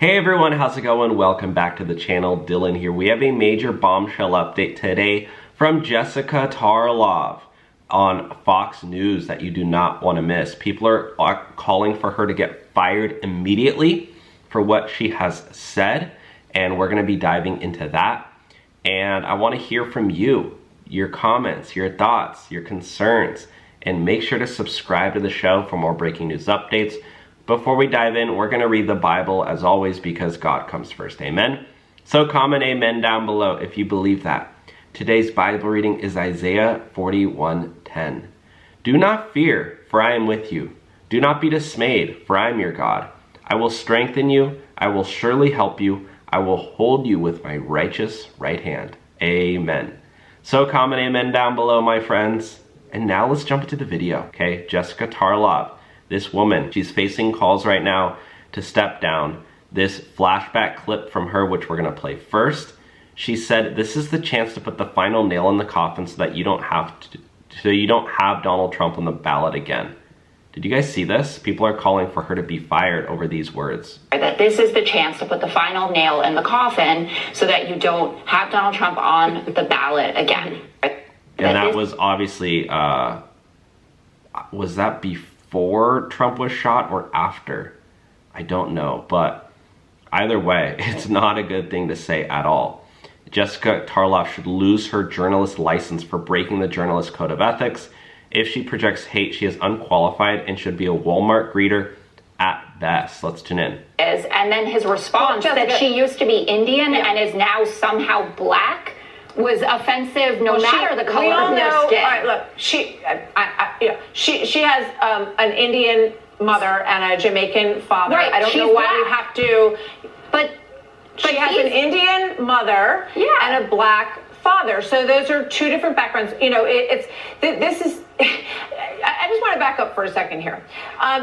Hey everyone, how's it going? Welcome back to the channel. Dylan here. We have a major bombshell update today from Jessica Tarlov on Fox News that you do not want to miss. People are calling for her to get fired immediately for what she has said, and we're going to be diving into that. And I want to hear from you, your comments, your thoughts, your concerns, and make sure to subscribe to the show for more breaking news updates. Before we dive in, we're going to read the Bible as always because God comes first. Amen. So comment amen down below if you believe that. Today's Bible reading is Isaiah 41:10. Do not fear, for I am with you. Do not be dismayed, for I am your God. I will strengthen you. I will surely help you. I will hold you with my righteous right hand. Amen. So comment amen down below, my friends. And now let's jump into the video. Okay, Jessica Tarlov. This woman, she's facing calls right now to step down. This flashback clip from her, which we're gonna play first, she said, this is the chance to put the final nail in the coffin so that you don't have Donald Trump on the ballot again. Did you guys see this? People are calling for her to be fired over these words. That this is the chance to put the final nail in the coffin so that you don't have Donald Trump on the ballot again. And that was obviously, was that before Trump was shot or after? I don't know, but either way, it's not a good thing to say at all. Jessica Tarlov should lose her journalist license for breaking the journalist code of ethics. If she projects hate, she is unqualified and should be a Walmart greeter at best. Let's tune in. And then his response that she used to be Indian and is now somehow black was offensive no matter the color of their skin. All right, look, she has an Indian mother and a Jamaican father. Right, I don't know why you have to, but she has an Indian mother and a black father. So those are two different backgrounds. You know, this is. I just want to back up for a second here.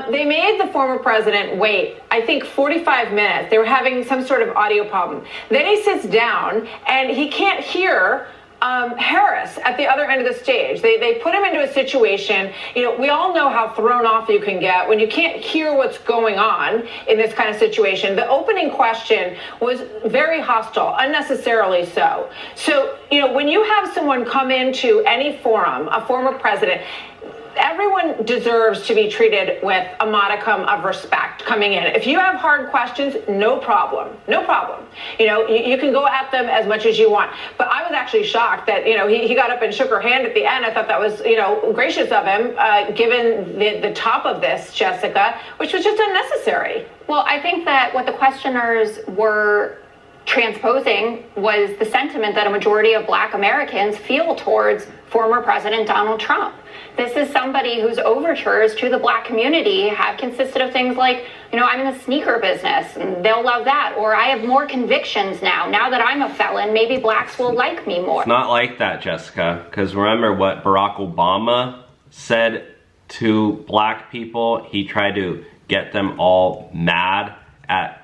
They made the former president wait, I think, 45 minutes. They were having some sort of audio problem. Then he sits down and he can't hear Harris at the other end of the stage. They put him into a situation, you know, we all know how thrown off you can get when you can't hear what's going on in this kind of situation. The opening question was very hostile, unnecessarily so. So, you know, when you have someone come into any forum, a former president, everyone deserves to be treated with a modicum of respect coming in. If you have hard questions, no problem. No problem. You know, you can go at them as much as you want. But I was actually shocked that, you know, he got up and shook her hand at the end. I thought that was, you know, gracious of him, given the top of this, Jessica, which was just unnecessary. Well, I think that what the questioners were transposing was the sentiment that a majority of Black Americans feel towards former President Donald Trump. This is somebody whose overtures to the Black community have consisted of things like, you know, I'm in the sneaker business and they'll love that. Or I have more convictions now that I'm a felon, maybe Blacks will like me more. It's not like that, Jessica, because remember what Barack Obama said to Black people? He tried to get them all mad at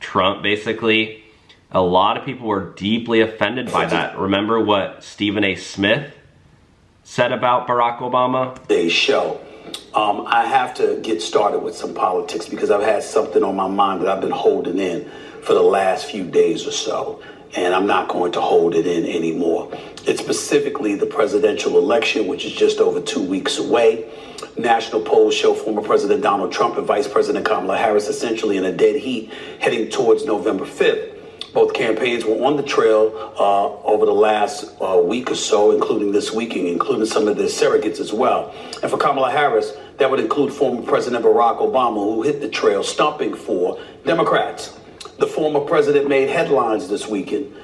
Trump, basically. A lot of people were deeply offended by that. Remember what Stephen A. Smith said about Barack Obama? Today's show. I have to get started with some politics because I've had something on my mind that I've been holding in for the last few days or so, and I'm not going to hold it in anymore. It's specifically the presidential election, which is just over 2 weeks away. National polls show former President Donald Trump and Vice President Kamala Harris essentially in a dead heat heading towards November 5th. Both campaigns were on the trail over the last week or so, including this weekend, including some of their surrogates as well. And for Kamala Harris, that would include former President Barack Obama, who hit the trail stomping for Democrats. The former president made headlines this weekend,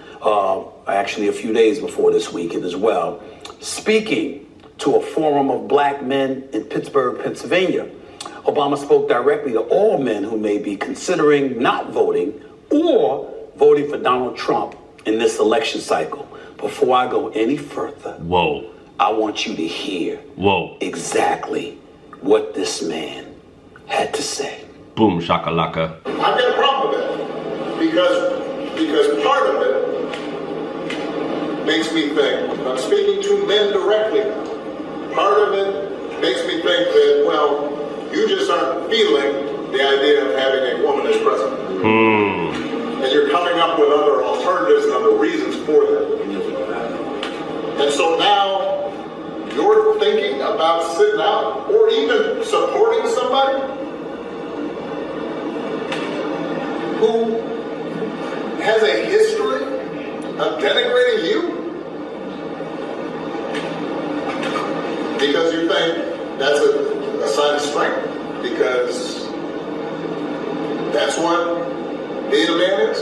actually a few days before this weekend as well, speaking to a forum of Black men in Pittsburgh, Pennsylvania. Obama spoke directly to all men who may be considering not voting or voting for Donald Trump in this election cycle. Before I go any further, I want you to hear exactly what this man had to say. Boom shakalaka. I've got a problem with that because part of it makes me think, I'm speaking to men directly, part of it makes me think that, well, you just aren't feeling the idea of having a woman as president. And you're coming up with other alternatives and other reasons for that. And so now you're thinking about sitting out or even supporting somebody who has a history of denigrating you because you think that's a sign of strength, because that's what being a man is,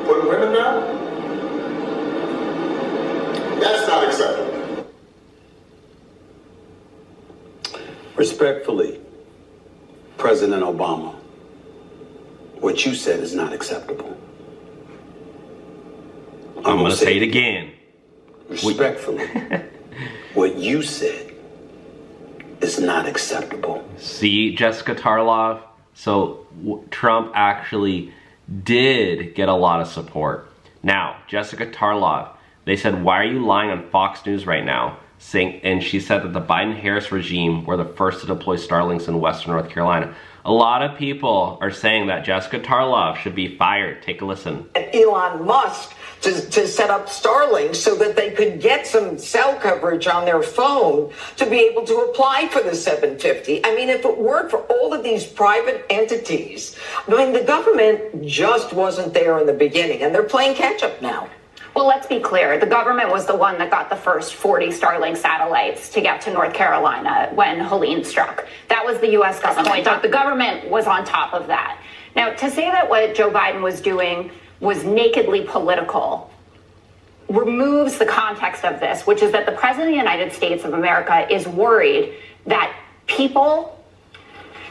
putting women down. That's not acceptable. Respectfully, President Obama, what you said is not acceptable. I'm going to say it again. Respectfully, what you said is not acceptable. See, Jessica Tarlov? So Trump actually did get a lot of support. Now, Jessica Tarlov, they said, why are you lying on Fox News right now? And she said that the Biden-Harris regime were the first to deploy Starlinks in Western North Carolina. A lot of people are saying that Jessica Tarlov should be fired. Take a listen. Elon Musk to set up Starlink so that they could get some cell coverage on their phone to be able to apply for the 750. I mean, if it weren't for all of these private entities, I mean, the government just wasn't there in the beginning, and they're playing catch up now. Well, let's be clear. The government was the one that got the first 40 Starlink satellites to get to North Carolina when Helene struck. That was the U.S. government. The government was on top of that. Now, to say that what Joe Biden was doing was nakedly political removes the context of this, which is that the President of the United States of America is worried that people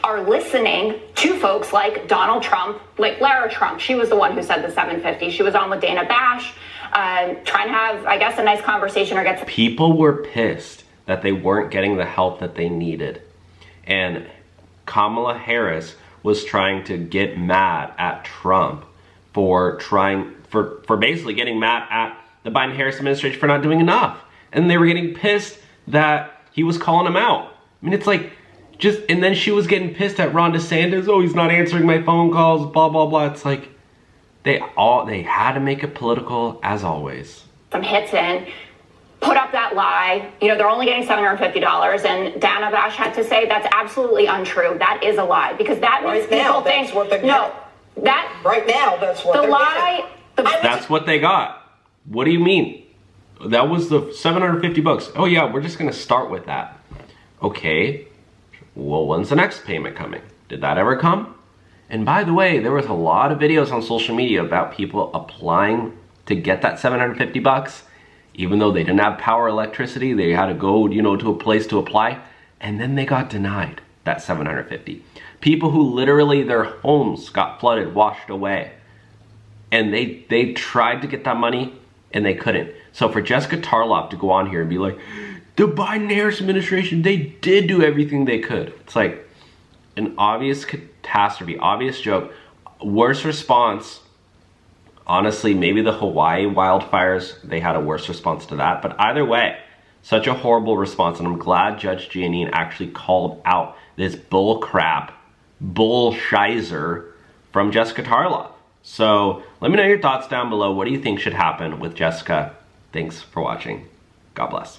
are listening to folks like Donald Trump, like Lara Trump. She was the one who said the 750. She was on with Dana Bash, trying to have, I guess, a nice conversation or get some. People were pissed that they weren't getting the help that they needed. And Kamala Harris was trying to get mad at Trump for basically getting mad at the Biden-Harris administration for not doing enough. And they were getting pissed that he was calling them out. I mean, it's like, and then she was getting pissed at Ron DeSantis. Oh, he's not answering my phone calls, blah, blah, blah. It's like, they had to make it political, as always. Some hits in, put up that lie. You know, they're only getting $750, and Dana Bash had to say that's absolutely untrue. That is a lie, because that makes people think, no, that right now, that's what the lie. That's what they got. What do you mean? That was the $750. Oh yeah, we're just gonna start with that. Okay, well, when's the next payment coming? Did that ever come? And by the way, there was a lot of videos on social media about people applying to get that $750, even though they didn't have power or electricity. They had to go, you know, to a place to apply, and then they got denied that $750. People who literally their homes got flooded, washed away, and they tried to get that money and they couldn't. So for Jessica Tarlov to go on here and be like, the Biden-Harris administration, they did do everything they could. It's like an obvious catastrophe, obvious joke. Worst response, honestly, maybe the Hawaii wildfires, they had a worse response to that. But either way, such a horrible response. And I'm glad Judge Giannini actually called out this bull crap, bull shizer from Jessica Tarlov. So let me know your thoughts down below. What do you think should happen with Jessica? Thanks for watching. God bless.